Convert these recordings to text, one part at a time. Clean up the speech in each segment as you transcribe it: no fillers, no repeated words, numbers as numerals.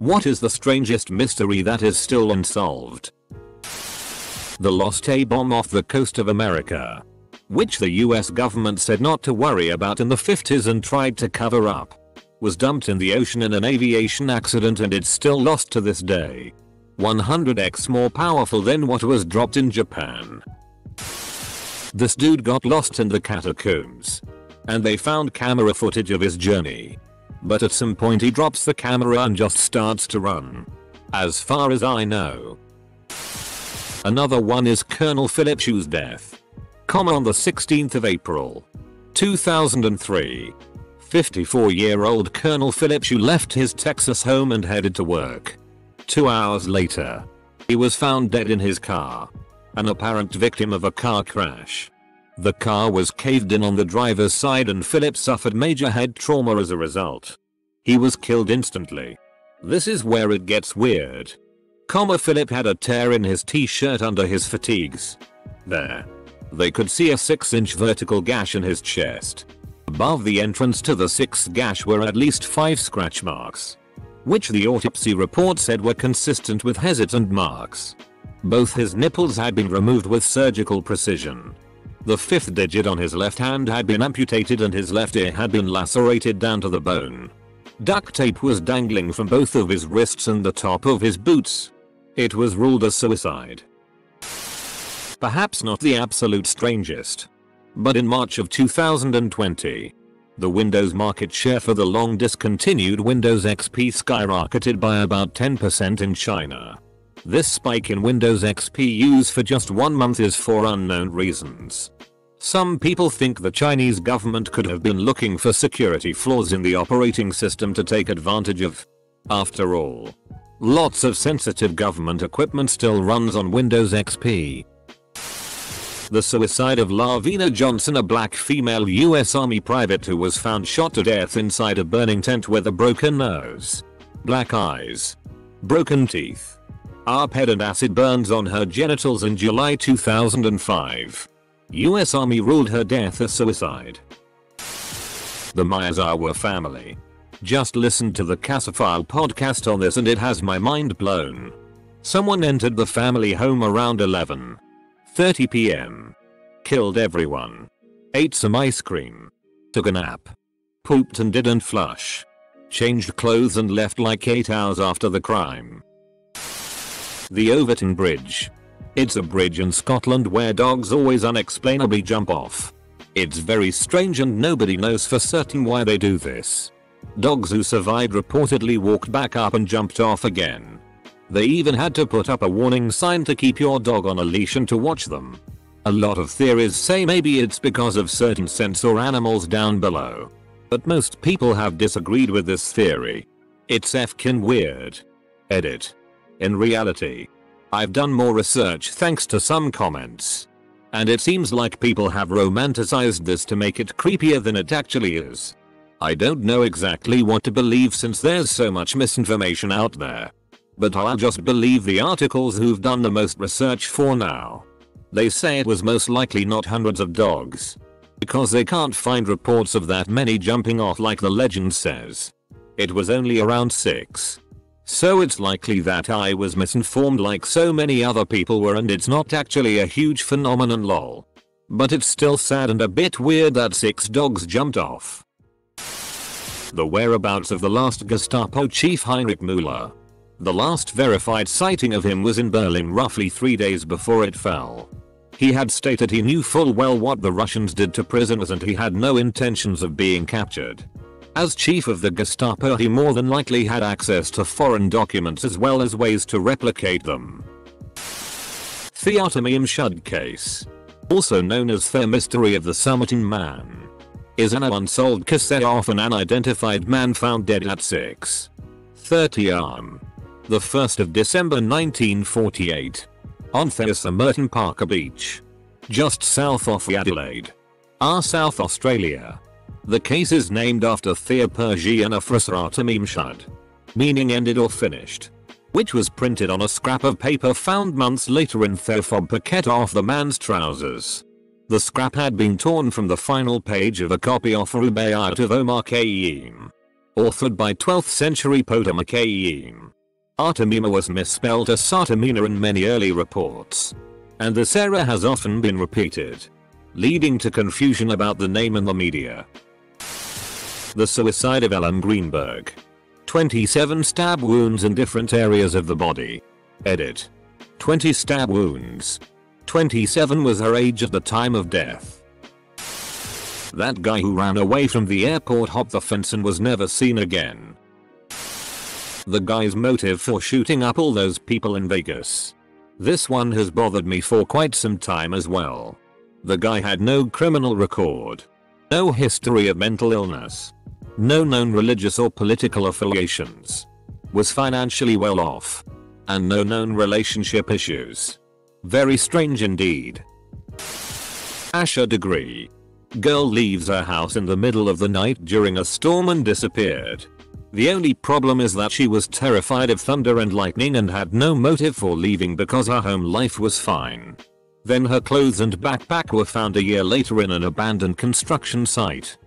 What is the strangest mystery that is still unsolved? The lost A-bomb off the coast of America, which the US government said not to worry about in the 50s and tried to cover up, was dumped in the ocean in an aviation accident and it's still lost to this day. 100x more powerful than what was dropped in Japan. This dude got lost in the catacombs, and they found camera footage of his journey. But at some point he drops the camera and just starts to run. As far as I know. Another one is Colonel Philip Chu's death. On the 16th of April, 2003. 54-year-old Colonel Philip Chu left his Texas home and headed to work. 2 hours later, he was found dead in his car. An apparent victim of a car crash. The car was caved in on the driver's side and Philip suffered major head trauma as a result. He was killed instantly. This is where it gets weird. Philip had a tear in his t-shirt under his fatigues. There. They could see a 6-inch vertical gash in his chest. Above the entrance to the 6th gash were at least 5 scratch marks, which the autopsy report said were consistent with hesitant marks. Both his nipples had been removed with surgical precision. The 5th digit on his left hand had been amputated and his left ear had been lacerated down to the bone. Duct tape was dangling from both of his wrists and the top of his boots. It was ruled a suicide. Perhaps not the absolute strangest, but in March of 2020, the Windows market share for the long discontinued Windows XP skyrocketed by about 10% in China. This spike in Windows XP use for just 1 month is for unknown reasons. Some people think the Chinese government could have been looking for security flaws in the operating system to take advantage of. After all, lots of sensitive government equipment still runs on Windows XP. The suicide of Lavina Johnson, a black female US Army private who was found shot to death inside a burning tent with a broken nose, black eyes, broken teeth, ARP-head and acid burns on her genitals in July 2005. US Army ruled her death a suicide. The Miyazawa family. Just listened to the Casafile podcast on this and it has my mind blown. Someone entered the family home around 11:30 p.m. Killed everyone. Ate some ice cream. Took a nap. Pooped and didn't flush. Changed clothes and left like 8 hours after the crime. The Overton Bridge. It's a bridge in Scotland where dogs always unexplainably jump off. It's very strange and nobody knows for certain why they do this. Dogs who survived reportedly walked back up and jumped off again. They even had to put up a warning sign to keep your dog on a leash and to watch them. A lot of theories say maybe it's because of certain scents or animals down below. But most people have disagreed with this theory. It's fkin weird. Edit. In reality, I've done more research thanks to some comments. And it seems like people have romanticized this to make it creepier than it actually is. I don't know exactly what to believe since there's so much misinformation out there. But I'll just believe the articles who've done the most research for now. They say it was most likely not hundreds of dogs, because they can't find reports of that many jumping off like the legend says. It was only around 6. So it's likely that I was misinformed like so many other people were and it's not actually a huge phenomenon lol. But it's still sad and a bit weird that 6 dogs jumped off. The whereabouts of the last Gestapo chief Heinrich Müller. The last verified sighting of him was in Berlin roughly 3 days before it fell. He had stated he knew full well what the Russians did to prisoners and he had no intentions of being captured. As chief of the Gestapo he more than likely had access to foreign documents as well as ways to replicate them. The Artemy Imshud case, also known as the mystery of the Somerton Man, is an unsolved case of an unidentified man found dead at 6:30 am. The 1st of December 1948. On Somerton Parker Beach, just south of Adelaide, South Australia. The case is named after Thea Persian Afrasa Artemy Imshud, meaning ended or finished, which was printed on a scrap of paper found months later in the fob pocket off the man's trousers. The scrap had been torn from the final page of a copy of Rubaiyat of Omar Khayyam. Authored by 12th century Potomachean. Artemima was misspelled as Sartemina in many early reports. And this error has often been repeated, leading to confusion about the name in the media. The suicide of Ellen Greenberg. 27 stab wounds in different areas of the body. Edit. 20 stab wounds. 27 was her age at the time of death. That guy who ran away from the airport hopped the fence and was never seen again. The guy's motive for shooting up all those people in Vegas. This one has bothered me for quite some time as well. The guy had no criminal record. No history of mental illness. No known religious or political affiliations. Was financially well off. And no known relationship issues. Very strange indeed. Asher degree. Girl leaves her house in the middle of the night during a storm and disappeared. The only problem is that she was terrified of thunder and lightning and had no motive for leaving because her home life was fine. Then her clothes and backpack were found a year later in an abandoned construction site.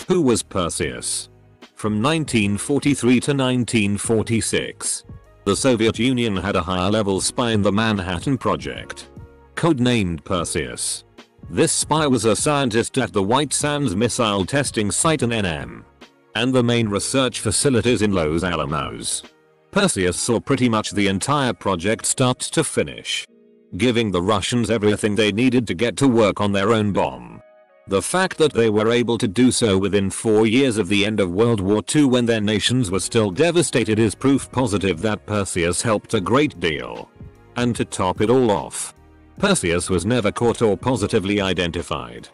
Who was Perseus? From 1943 to 1946. The Soviet Union had a higher-level spy in the Manhattan Project. Codenamed Perseus. This spy was a scientist at the White Sands missile testing site in NM. And the main research facilities in Los Alamos. Perseus saw pretty much the entire project start to finish, giving the Russians everything they needed to get to work on their own bomb. The fact that they were able to do so within 4 years of the end of World War II when their nations were still devastated is proof positive that Perseus helped a great deal. And to top it all off, Perseus was never caught or positively identified.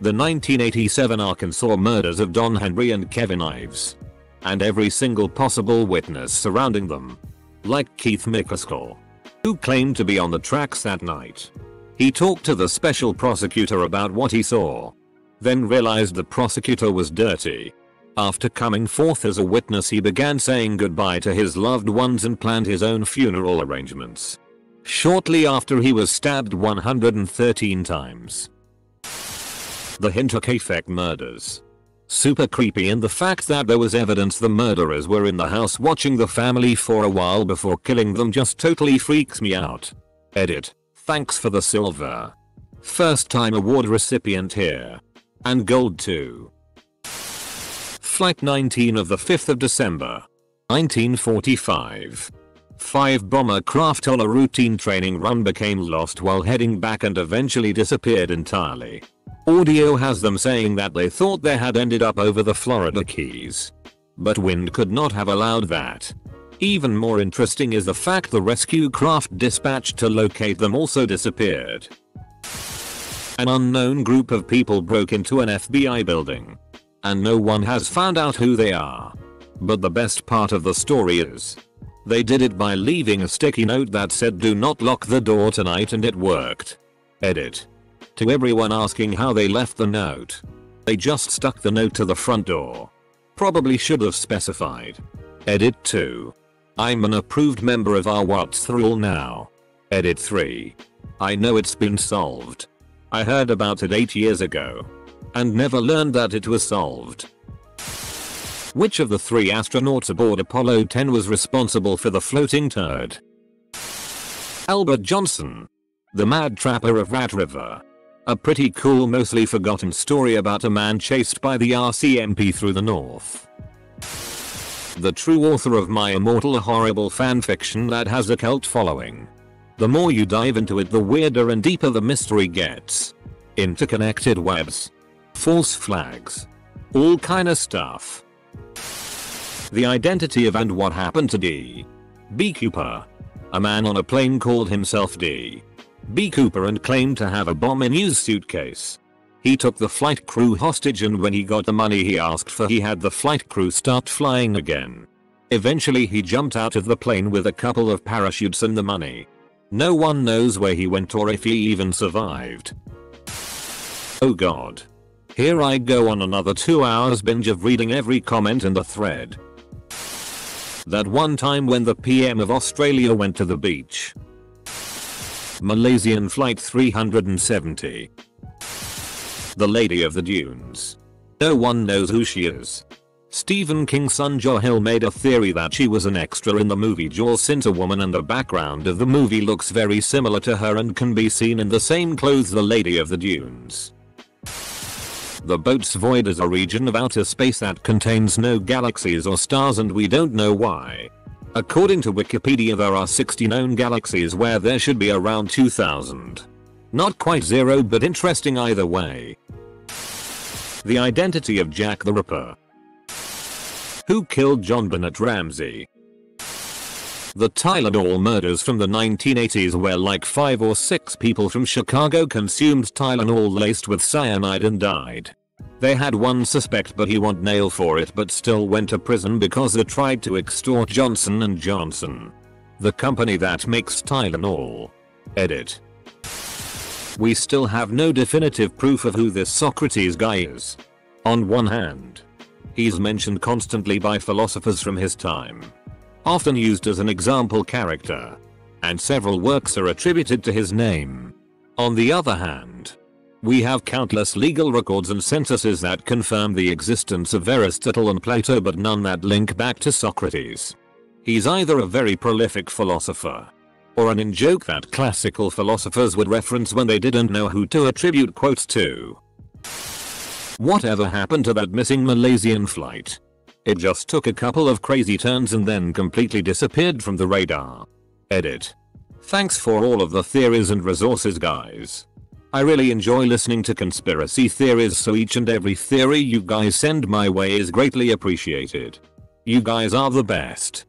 The 1987 Arkansas murders of Don Henry and Kevin Ives. And every single possible witness surrounding them. Like Keith McCaskill, who claimed to be on the tracks that night. He talked to the special prosecutor about what he saw. Then realized the prosecutor was dirty. After coming forth as a witness, he began saying goodbye to his loved ones and planned his own funeral arrangements. Shortly after, he was stabbed 113 times. The Hinterkaifeck murders. Super creepy, and the fact that there was evidence the murderers were in the house watching the family for a while before killing them just totally freaks me out. Edit. Thanks for the silver. First time award recipient here. And gold too. Flight 19 of the 5th of December, 1945. 5 bomber craft on a routine training run became lost while heading back and eventually disappeared entirely. Audio has them saying that they thought they had ended up over the Florida Keys. But wind could not have allowed that. Even more interesting is the fact the rescue craft dispatched to locate them also disappeared. An unknown group of people broke into an FBI building. And no one has found out who they are. But the best part of the story is, they did it by leaving a sticky note that said "Do not lock the door tonight," and it worked. Edit. To everyone asking how they left the note, they just stuck the note to the front door. Probably should have specified. Edit 2. I'm an approved member of our What's Rule now. Edit 3. I know it's been solved. I heard about it 8 years ago. And never learned that it was solved. Which of the 3 astronauts aboard Apollo 10 was responsible for the floating turd? Albert Johnson. The Mad Trapper of Rat River. A pretty cool, mostly forgotten story about a man chased by the RCMP through the north. The true author of My Immortal Horrible fanfiction that has a cult following. The more you dive into it, the weirder and deeper the mystery gets. Interconnected webs. False flags. All kinda stuff. The identity of and what happened to D. B. Cooper. A man on a plane called himself D. B. Cooper and claimed to have a bomb in his suitcase. He took the flight crew hostage, and when he got the money he asked for, he had the flight crew start flying again. Eventually he jumped out of the plane with a couple of parachutes and the money. No one knows where he went or if he even survived. Oh god. Here I go on another 2 hours binge of reading every comment in the thread. That one time when the PM of Australia went to the beach. Malaysian Flight 370. The Lady of the Dunes. No one knows who she is. Stephen King's son Joe Hill made a theory that she was an extra in the movie Jaws since a woman in the background of the movie looks very similar to her and can be seen in the same clothes the Lady of the Dunes. The Boat's void is a region of outer space that contains no galaxies or stars and we don't know why. According to Wikipedia there are 60 known galaxies where there should be around 2000. Not quite zero but interesting either way. The identity of Jack the Ripper. Who killed John Bennett Ramsey? The Tylenol murders from the 1980s where like 5 or 6 people from Chicago consumed Tylenol laced with cyanide and died. They had one suspect but he went nail for it but still went to prison because they tried to extort Johnson & Johnson, the company that makes Tylenol. Edit. We still have no definitive proof of who this Socrates guy is. On one hand, he's mentioned constantly by philosophers from his time, often used as an example character, and several works are attributed to his name. On the other hand, we have countless legal records and censuses that confirm the existence of Aristotle and Plato but none that link back to Socrates. He's either a very prolific philosopher, or an in-joke that classical philosophers would reference when they didn't know who to attribute quotes to. Whatever happened to that missing Malaysian flight? It just took a couple of crazy turns and then completely disappeared from the radar. Edit. Thanks for all of the theories and resources guys. I really enjoy listening to conspiracy theories so each and every theory you guys send my way is greatly appreciated. You guys are the best.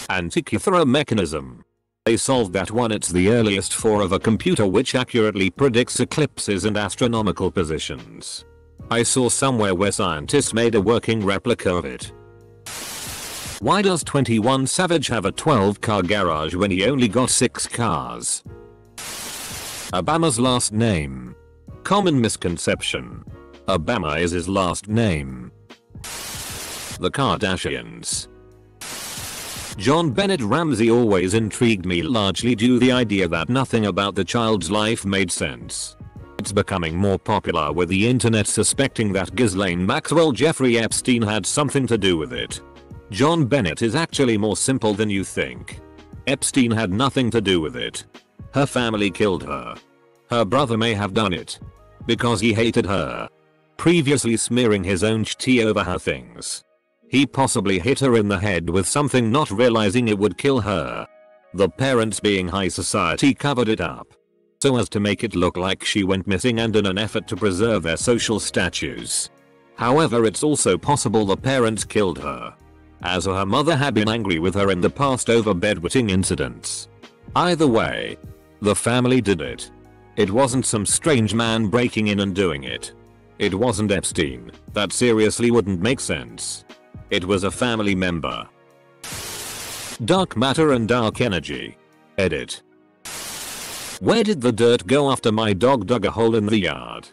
Antikythera mechanism. They solved that one. It's the earliest form of a computer which accurately predicts eclipses and astronomical positions. I saw somewhere where scientists made a working replica of it. Why does 21 Savage have a 12-car garage when he only got 6 cars? Obama's last name. Common misconception. Obama is his last name. The Kardashians. John Bennett Ramsey always intrigued me largely due to the idea that nothing about the child's life made sense. It's becoming more popular with the internet suspecting that Ghislaine Maxwell Jeffrey Epstein had something to do with it. John Bennett is actually more simple than you think. Epstein had nothing to do with it. Her family killed her. Her brother may have done it because he hated her, previously smearing his own tea over her things. He possibly hit her in the head with something not realizing it would kill her. The parents, being high society, covered it up so as to make it look like she went missing and in an effort to preserve their social statues. However, it's also possible the parents killed her, as her mother had been angry with her in the past over bedwetting incidents. Either way, the family did it. It wasn't some strange man breaking in and doing it. It wasn't Epstein. That seriously wouldn't make sense. It was a family member. Dark matter and dark energy. Edit. Where did the dirt go after my dog dug a hole in the yard?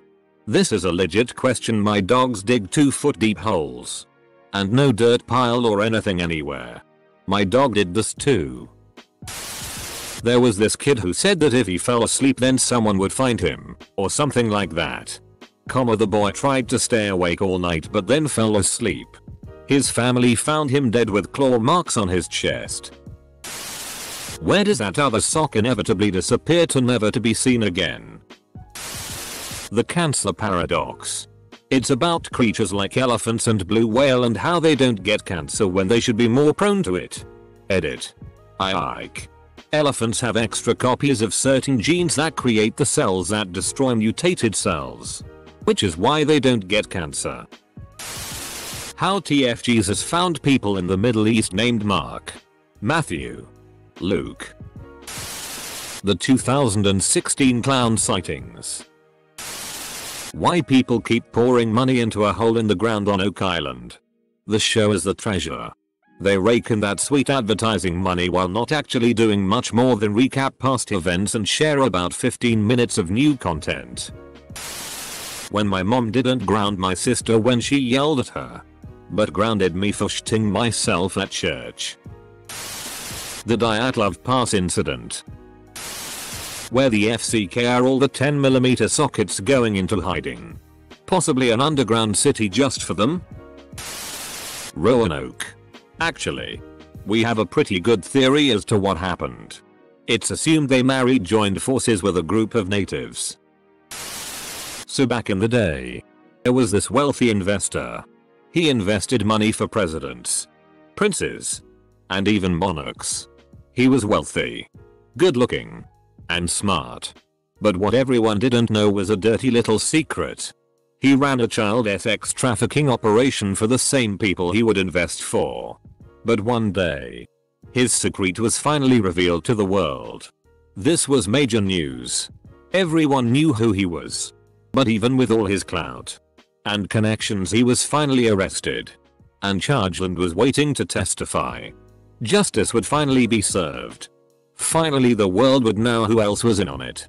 This is a legit question. My dogs dig 2-foot deep holes. And no dirt pile or anything anywhere. My dog did this too. There was this kid who said that if he fell asleep then someone would find him, or something like that. The boy tried to stay awake all night but then fell asleep. His family found him dead with claw marks on his chest. Where does that other sock inevitably disappear to never to be seen again? The cancer paradox. It's about creatures like elephants and blue whale and how they don't get cancer when they should be more prone to it. Edit. Ike. Elephants have extra copies of certain genes that create the cells that destroy mutated cells, which is why they don't get cancer. How TF Jesus found people in the Middle East named Mark, Matthew, Luke. The 2016 clown sightings. Why people keep pouring money into a hole in the ground on Oak Island. The show is the treasure. They rake in that sweet advertising money while not actually doing much more than recap past events and share about 15 minutes of new content. When my mom didn't ground my sister when she yelled at her, but grounded me for shitting myself at church. The Dyatlov Pass incident. Where the FCK are all the 10mm sockets going into hiding. Possibly an underground city just for them? Roanoke. Actually, we have a pretty good theory as to what happened. It's assumed they married, joined forces with a group of natives. So back in the day, there was this wealthy investor. He invested money for presidents, princes, and even monarchs. He was wealthy, good looking, and smart. But what everyone didn't know was a dirty little secret. He ran a child sex trafficking operation for the same people he would invest for. But one day, his secret was finally revealed to the world. This was major news. Everyone knew who he was. But even with all his clout and connections, he was finally arrested and charged and was waiting to testify. Justice would finally be served. Finally the world would know who else was in on it.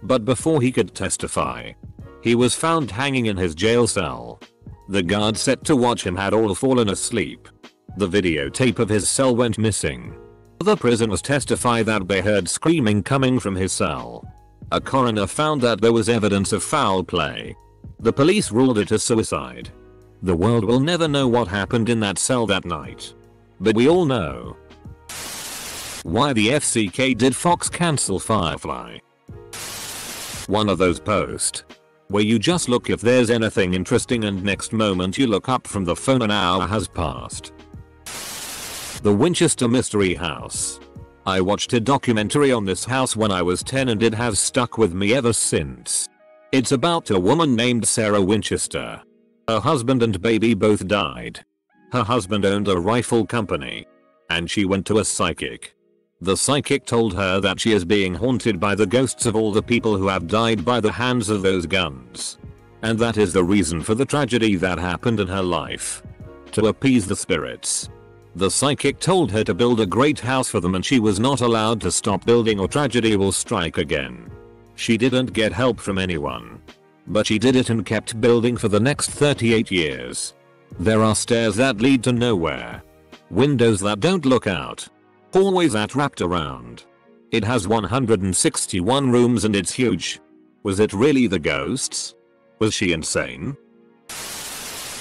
But before he could testify, he was found hanging in his jail cell. The guards set to watch him had all fallen asleep. The videotape of his cell went missing. The prisoners testify that they heard screaming coming from his cell. A coroner found that there was evidence of foul play. The police ruled it a suicide. The world will never know what happened in that cell that night. But we all know why the FCK did Fox cancel Firefly. One of those posts where you just look if there's anything interesting and next moment you look up from the phone an hour has passed. The Winchester Mystery House. I watched a documentary on this house when I was 10 and it has stuck with me ever since. It's about a woman named Sarah Winchester. Her husband and baby both died. Her husband owned a rifle company. And she went to a psychic. The psychic told her that she is being haunted by the ghosts of all the people who have died by the hands of those guns. And that is the reason for the tragedy that happened in her life. To appease the spirits, the psychic told her to build a great house for them and she was not allowed to stop building or tragedy will strike again. She didn't get help from anyone. But she did it and kept building for the next 38 years. There are stairs that lead to nowhere. Windows that don't look out. Hallways that wrapped around. It has 161 rooms and it's huge. Was it really the ghosts? Was she insane?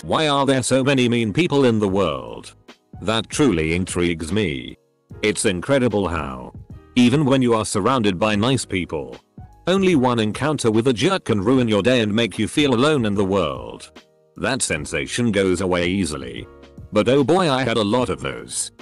Why are there so many mean people in the world? That truly intrigues me. It's incredible how, even when you are surrounded by nice people, only one encounter with a jerk can ruin your day and make you feel alone in the world. That sensation goes away easily. But oh boy, I had a lot of those.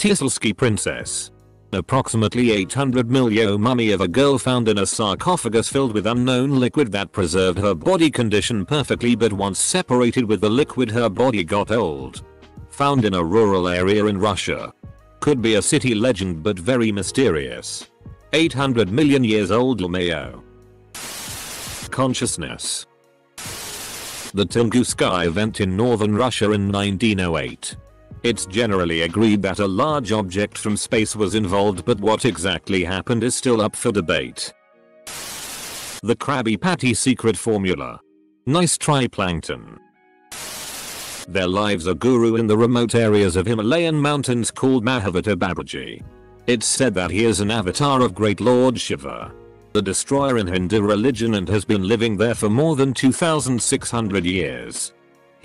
Tieslski Princess. Approximately 800 million mummy of a girl found in a sarcophagus filled with unknown liquid that preserved her body condition perfectly, but once separated with the liquid her body got old. Found in a rural area in Russia. Could be a city legend but very mysterious. 800 million years old Mayo. Consciousness. The Tunguska event in northern Russia in 1908. It's generally agreed that a large object from space was involved, but what exactly happened is still up for debate. The Krabby Patty secret formula. Nice try, Plankton. Their lives are guru in the remote areas of Himalayan mountains called Mahavata Babaji. It's said that he is an avatar of great Lord Shiva, the destroyer in Hindu religion, and has been living there for more than 2,600 years.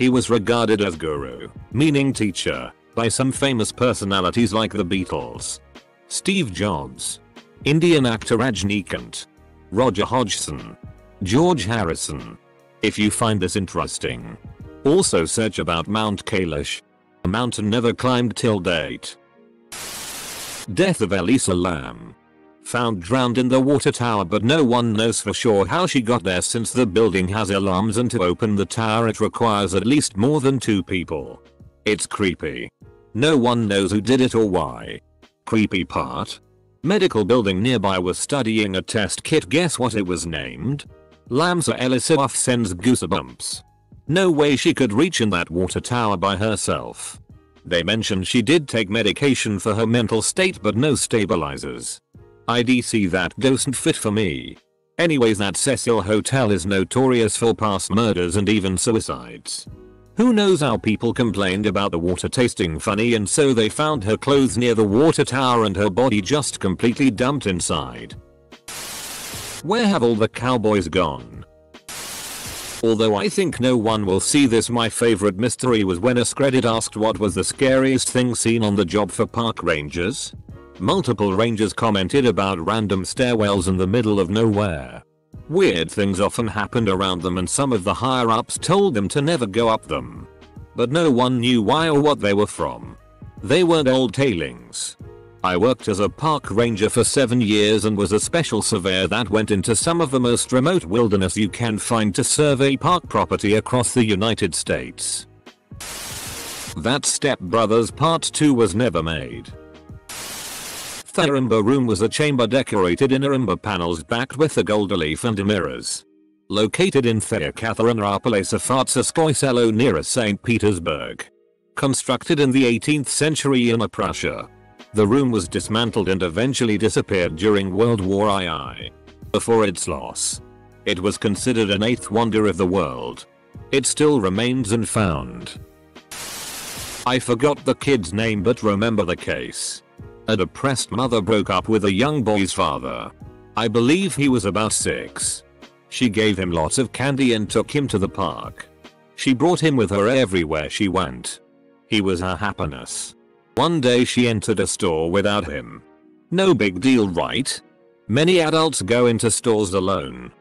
He was regarded as guru, meaning teacher, by some famous personalities like the Beatles, Steve Jobs, Indian actor Rajnikant, Roger Hodgson, George Harrison. If you find this interesting, also search about Mount Kailash, a mountain never climbed till date. Death of Elisa Lam. Found drowned in the water tower, but no one knows for sure how she got there since the building has alarms and to open the tower it requires at least more than 2 people. It's creepy. No one knows who did it or why. Creepy part? Medical building nearby was studying a test kit. Guess what it was named? Lamsa Elisa. Sends goosebumps. No way she could reach in that water tower by herself. They mentioned she did take medication for her mental state but no stabilizers. IDC, that doesn't fit for me. Anyways, that Cecil Hotel is notorious for past murders and even suicides. Who knows how people complained about the water tasting funny and so they found her clothes near the water tower and her body just completely dumped inside. Where have all the cowboys gone? Although I think no one will see this, my favorite mystery was when a Screddit asked what was the scariest thing seen on the job for park rangers. Multiple rangers commented about random stairwells in the middle of nowhere. Weird things often happened around them and some of the higher ups told them to never go up them. But no one knew why or what they were from. They weren't old tailings. I worked as a park ranger for 7 years and was a special surveyor that went into some of the most remote wilderness you can find to survey park property across the United States. That Step Brothers Part 2 was never made. The Arimba room was a chamber decorated in Arimba panels backed with a gold leaf and mirrors. Located in Theakatherinrapalesa near St. Petersburg. Constructed in the 18th century in Prussia. The room was dismantled and eventually disappeared during World War II. Before its loss, it was considered an 8th wonder of the world. It still remains unfound. I forgot the kid's name but remember the case. A depressed mother broke up with a young boy's father. I believe he was about 6. She gave him lots of candy and took him to the park. She brought him with her everywhere she went. He was her happiness. One day she entered a store without him. No big deal, right? Many adults go into stores alone.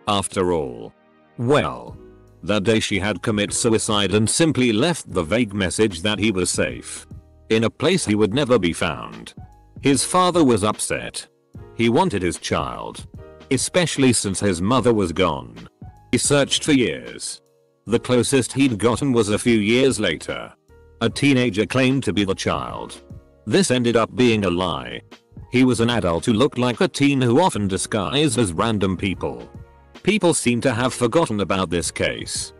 After all. Well. That day she had committed suicide and simply left the vague message that he was safe. In a place he would never be found. His father was upset. He wanted his child. Especially since his mother was gone. He searched for years. The closest he'd gotten was a few years later. A teenager claimed to be the child. This ended up being a lie. He was an adult who looked like a teen who often disguised as random people. People seem to have forgotten about this case.